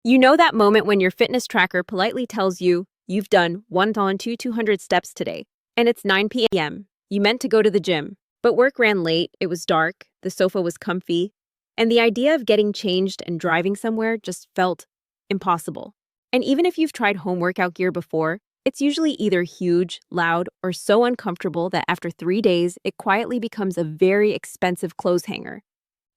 You know that moment when your fitness tracker politely tells you you've done 200 steps today, and it's 9 p.m. You meant to go to the gym, but work ran late, it was dark, the sofa was comfy, and the idea of getting changed and driving somewhere just felt impossible. And even if you've tried home workout gear before, it's usually either huge, loud, or so uncomfortable that after 3 days, it quietly becomes a very expensive clothes hanger.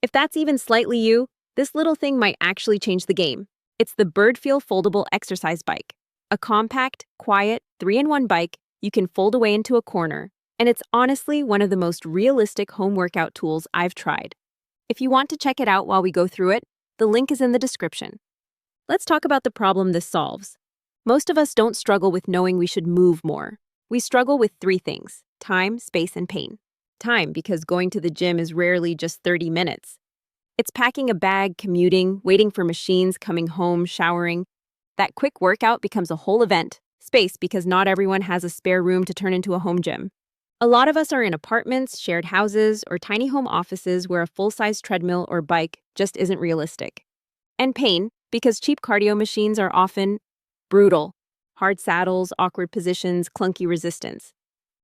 If that's even slightly you, this little thing might actually change the game. It's the Birdfeel Foldable Exercise Bike. A compact, quiet, 3-in-1 bike you can fold away into a corner, and it's honestly one of the most realistic home workout tools I've tried. If you want to check it out while we go through it, the link is in the description. Let's talk about the problem this solves. Most of us don't struggle with knowing we should move more. We struggle with three things: time, space, and pain. Time, because going to the gym is rarely just 30 minutes. It's packing a bag, commuting, waiting for machines, coming home, showering. That quick workout becomes a whole event. Space, because not everyone has a spare room to turn into a home gym. A lot of us are in apartments, shared houses, or tiny home offices where a full-size treadmill or bike just isn't realistic. And pain, because cheap cardio machines are often brutal. Hard saddles, awkward positions, clunky resistance.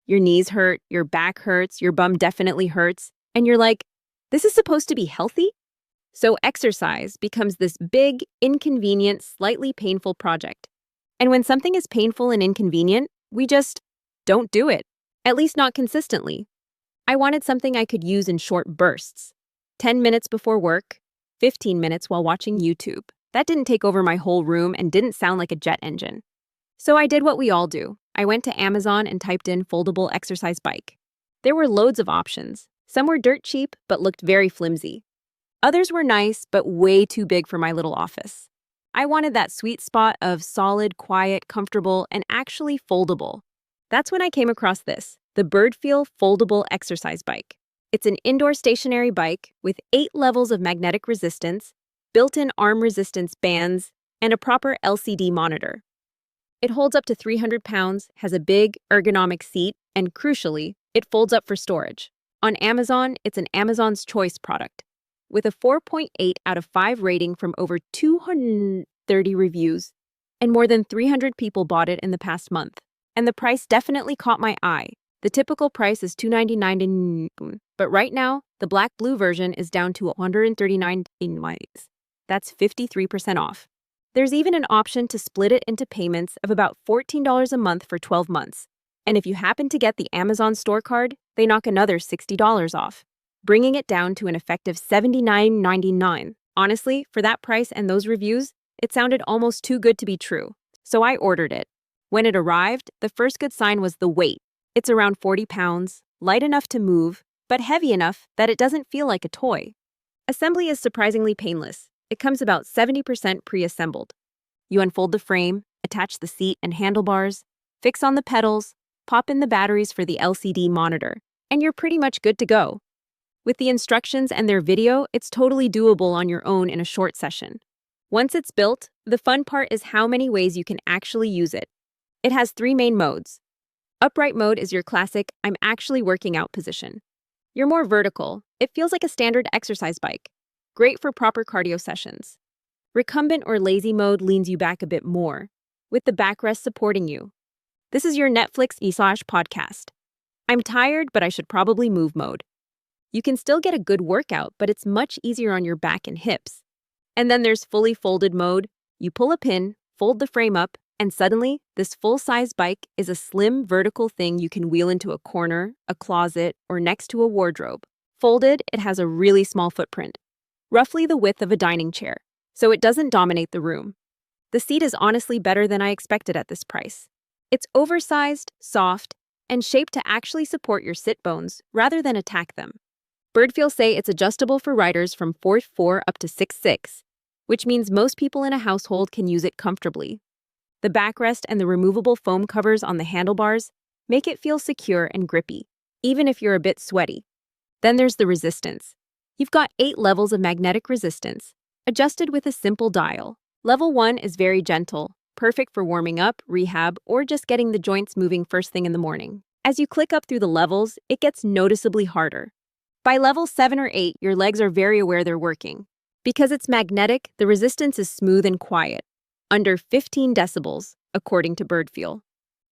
Your knees hurt, your back hurts, your bum definitely hurts, and you're like, this is supposed to be healthy? So exercise becomes this big, inconvenient, slightly painful project. And when something is painful and inconvenient, we just don't do it, at least not consistently. I wanted something I could use in short bursts. 10 minutes before work, 15 minutes while watching YouTube. That didn't take over my whole room and didn't sound like a jet engine. So I did what we all do. I went to Amazon and typed in foldable exercise bike. There were loads of options. Some were dirt cheap, but looked very flimsy. Others were nice, but way too big for my little office. I wanted that sweet spot of solid, quiet, comfortable, and actually foldable. That's when I came across this, the Birdfeel Foldable Exercise Bike. It's an indoor stationary bike with 8 levels of magnetic resistance, built-in arm resistance bands, and a proper LCD monitor. It holds up to 300 pounds, has a big, ergonomic seat, and crucially, it folds up for storage. On Amazon, it's an Amazon's Choice product. With a 4.8 out of 5 rating from over 230 reviews, and more than 300 people bought it in the past month. And the price definitely caught my eye. The typical price is $299, but right now, the black-blue version is down to $139. That's 53% off. There's even an option to split it into payments of about $14 a month for 12 months. And if you happen to get the Amazon store card, they knock another $60 off, bringing it down to an effective $79.99. Honestly, for that price and those reviews, it sounded almost too good to be true. So I ordered it. When it arrived, the first good sign was the weight. It's around 40 pounds, light enough to move, but heavy enough that it doesn't feel like a toy. Assembly is surprisingly painless. It comes about 70% pre-assembled. You unfold the frame, attach the seat and handlebars, fix on the pedals, pop in the batteries for the LCD monitor, and you're pretty much good to go. With the instructions and their video, it's totally doable on your own in a short session. Once it's built, the fun part is how many ways you can actually use it. It has 3 main modes. Upright mode is your classic, I'm actually working out position. You're more vertical. It feels like a standard exercise bike. Great for proper cardio sessions. Recumbent or lazy mode leans you back a bit more, with the backrest supporting you. This is your Netflix /podcast. I'm tired, but I should probably move mode. You can still get a good workout, but it's much easier on your back and hips. And then there's fully folded mode. You pull a pin, fold the frame up, and suddenly, this full-size bike is a slim, vertical thing you can wheel into a corner, a closet, or next to a wardrobe. Folded, it has a really small footprint, roughly the width of a dining chair, so it doesn't dominate the room. The seat is honestly better than I expected at this price. It's oversized, soft, and shaped to actually support your sit bones rather than attack them. Birdfeel say it's adjustable for riders from 4'4" up to 6'6", which means most people in a household can use it comfortably. The backrest and the removable foam covers on the handlebars make it feel secure and grippy, even if you're a bit sweaty. Then there's the resistance. You've got 8 levels of magnetic resistance, adjusted with a simple dial. Level 1 is very gentle, perfect for warming up, rehab, or just getting the joints moving first thing in the morning. As you click up through the levels, it gets noticeably harder. By level 7 or 8, your legs are very aware they're working. Because it's magnetic, the resistance is smooth and quiet, under 15 decibels, according to Birdfeel.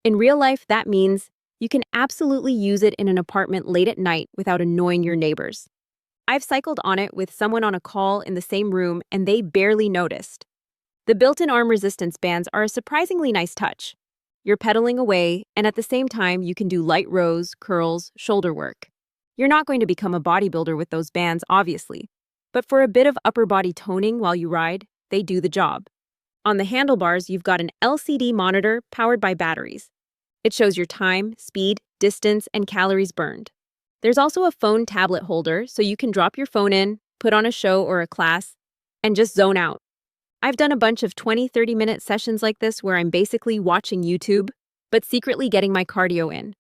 In real life, that means you can absolutely use it in an apartment late at night without annoying your neighbors. I've cycled on it with someone on a call in the same room, and they barely noticed. The built-in arm resistance bands are a surprisingly nice touch. You're pedaling away, and at the same time, you can do light rows, curls, shoulder work. You're not going to become a bodybuilder with those bands, obviously, but for a bit of upper body toning while you ride, they do the job. On the handlebars, you've got an LCD monitor powered by batteries. It shows your time, speed, distance, and calories burned. There's also a phone tablet holder, so you can drop your phone in, put on a show or a class, and just zone out. I've done a bunch of 20-30-minute sessions like this where I'm basically watching YouTube, but secretly getting my cardio in.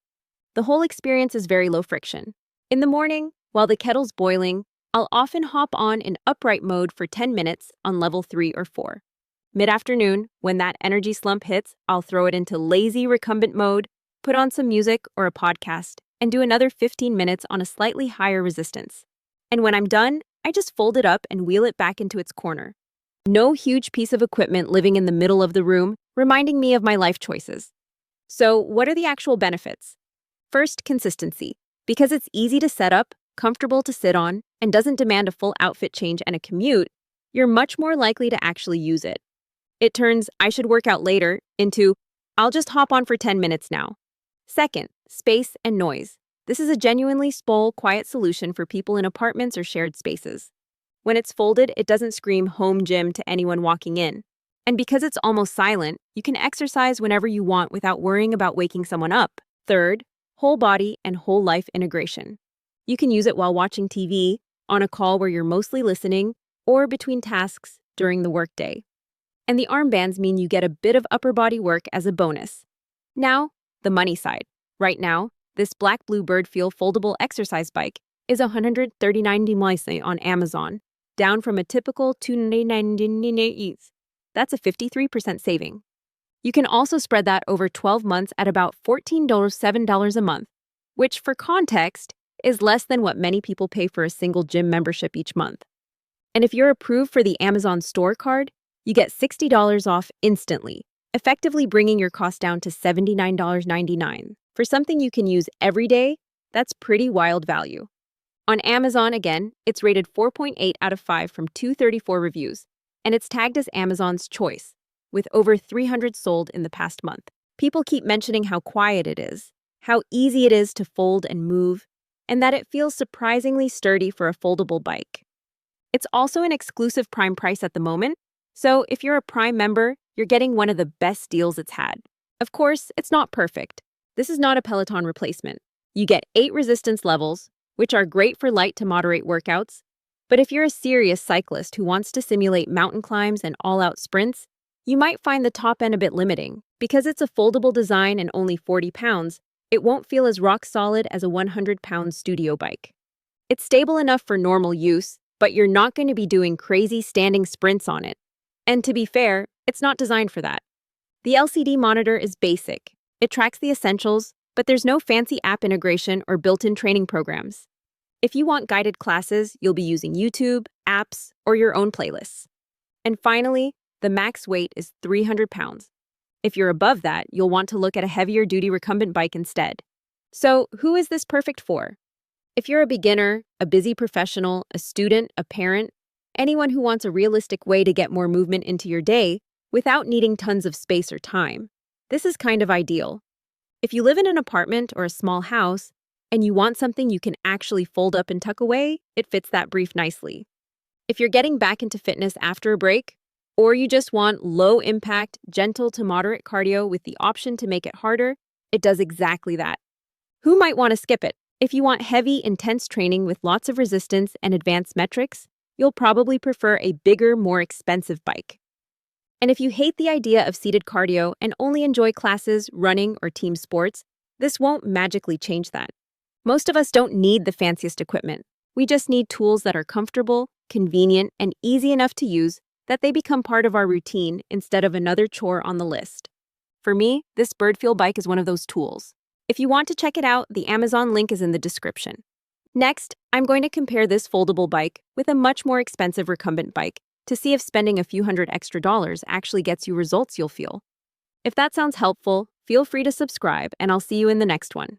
The whole experience is very low friction. In the morning, while the kettle's boiling, I'll often hop on in upright mode for 10 minutes on level 3 or 4. Mid-afternoon, when that energy slump hits, I'll throw it into lazy recumbent mode, put on some music or a podcast, and do another 15 minutes on a slightly higher resistance. And when I'm done, I just fold it up and wheel it back into its corner. No huge piece of equipment living in the middle of the room, reminding me of my life choices. So, what are the actual benefits? First, consistency. Because it's easy to set up, comfortable to sit on, and doesn't demand a full outfit change and a commute, you're much more likely to actually use it. It turns "I should work out later" into "I'll just hop on for 10 minutes now." Second, space and noise. This is a genuinely small, quiet solution for people in apartments or shared spaces. When it's folded, it doesn't scream home gym to anyone walking in. And because it's almost silent, you can exercise whenever you want without worrying about waking someone up. Third, whole body and whole life integration. You can use it while watching TV, on a call where you're mostly listening, or between tasks during the workday. And the armbands mean you get a bit of upper body work as a bonus. Now, the money side. Right now, this black-blue Birdfeel foldable exercise bike is $139 on Amazon, down from a typical $299. That's a 53% saving. You can also spread that over 12 months at about $14.07 a month, which, for context, is less than what many people pay for a single gym membership each month. And if you're approved for the Amazon Store card, you get $60 off instantly, effectively bringing your cost down to $79.99. For something you can use every day, that's pretty wild value. On Amazon, again, it's rated 4.8 out of 5 from 234 reviews, and it's tagged as Amazon's choice, with over 300 sold in the past month. People keep mentioning how quiet it is, how easy it is to fold and move, and that it feels surprisingly sturdy for a foldable bike. It's also an exclusive Prime price at the moment, so if you're a Prime member, you're getting one of the best deals it's had. Of course, it's not perfect. This is not a Peloton replacement. You get 8 resistance levels, which are great for light to moderate workouts. But if you're a serious cyclist who wants to simulate mountain climbs and all-out sprints, you might find the top end a bit limiting. Because it's a foldable design and only 40 pounds, it won't feel as rock-solid as a 100-pound studio bike. It's stable enough for normal use, but you're not going to be doing crazy standing sprints on it. And to be fair, it's not designed for that. The LCD monitor is basic. It tracks the essentials, but there's no fancy app integration or built-in training programs. If you want guided classes, you'll be using YouTube, apps, or your own playlists. And finally, the max weight is 300 pounds. If you're above that, you'll want to look at a heavier-duty recumbent bike instead. So, who is this perfect for? If you're a beginner, a busy professional, a student, a parent, anyone who wants a realistic way to get more movement into your day without needing tons of space or time, this is kind of ideal. If you live in an apartment or a small house, and you want something you can actually fold up and tuck away, it fits that brief nicely. If you're getting back into fitness after a break, or you just want low-impact, gentle to moderate cardio with the option to make it harder, it does exactly that. Who might want to skip it? If you want heavy, intense training with lots of resistance and advanced metrics, you'll probably prefer a bigger, more expensive bike. And if you hate the idea of seated cardio and only enjoy classes, running, or team sports, this won't magically change that. Most of us don't need the fanciest equipment. We just need tools that are comfortable, convenient, and easy enough to use that they become part of our routine instead of another chore on the list. For me, this Birdfeel bike is one of those tools. If you want to check it out, the Amazon link is in the description. Next, I'm going to compare this foldable bike with a much more expensive recumbent bike to see if spending a few hundred extra dollars actually gets you results you'll feel. If that sounds helpful, feel free to subscribe, and I'll see you in the next one.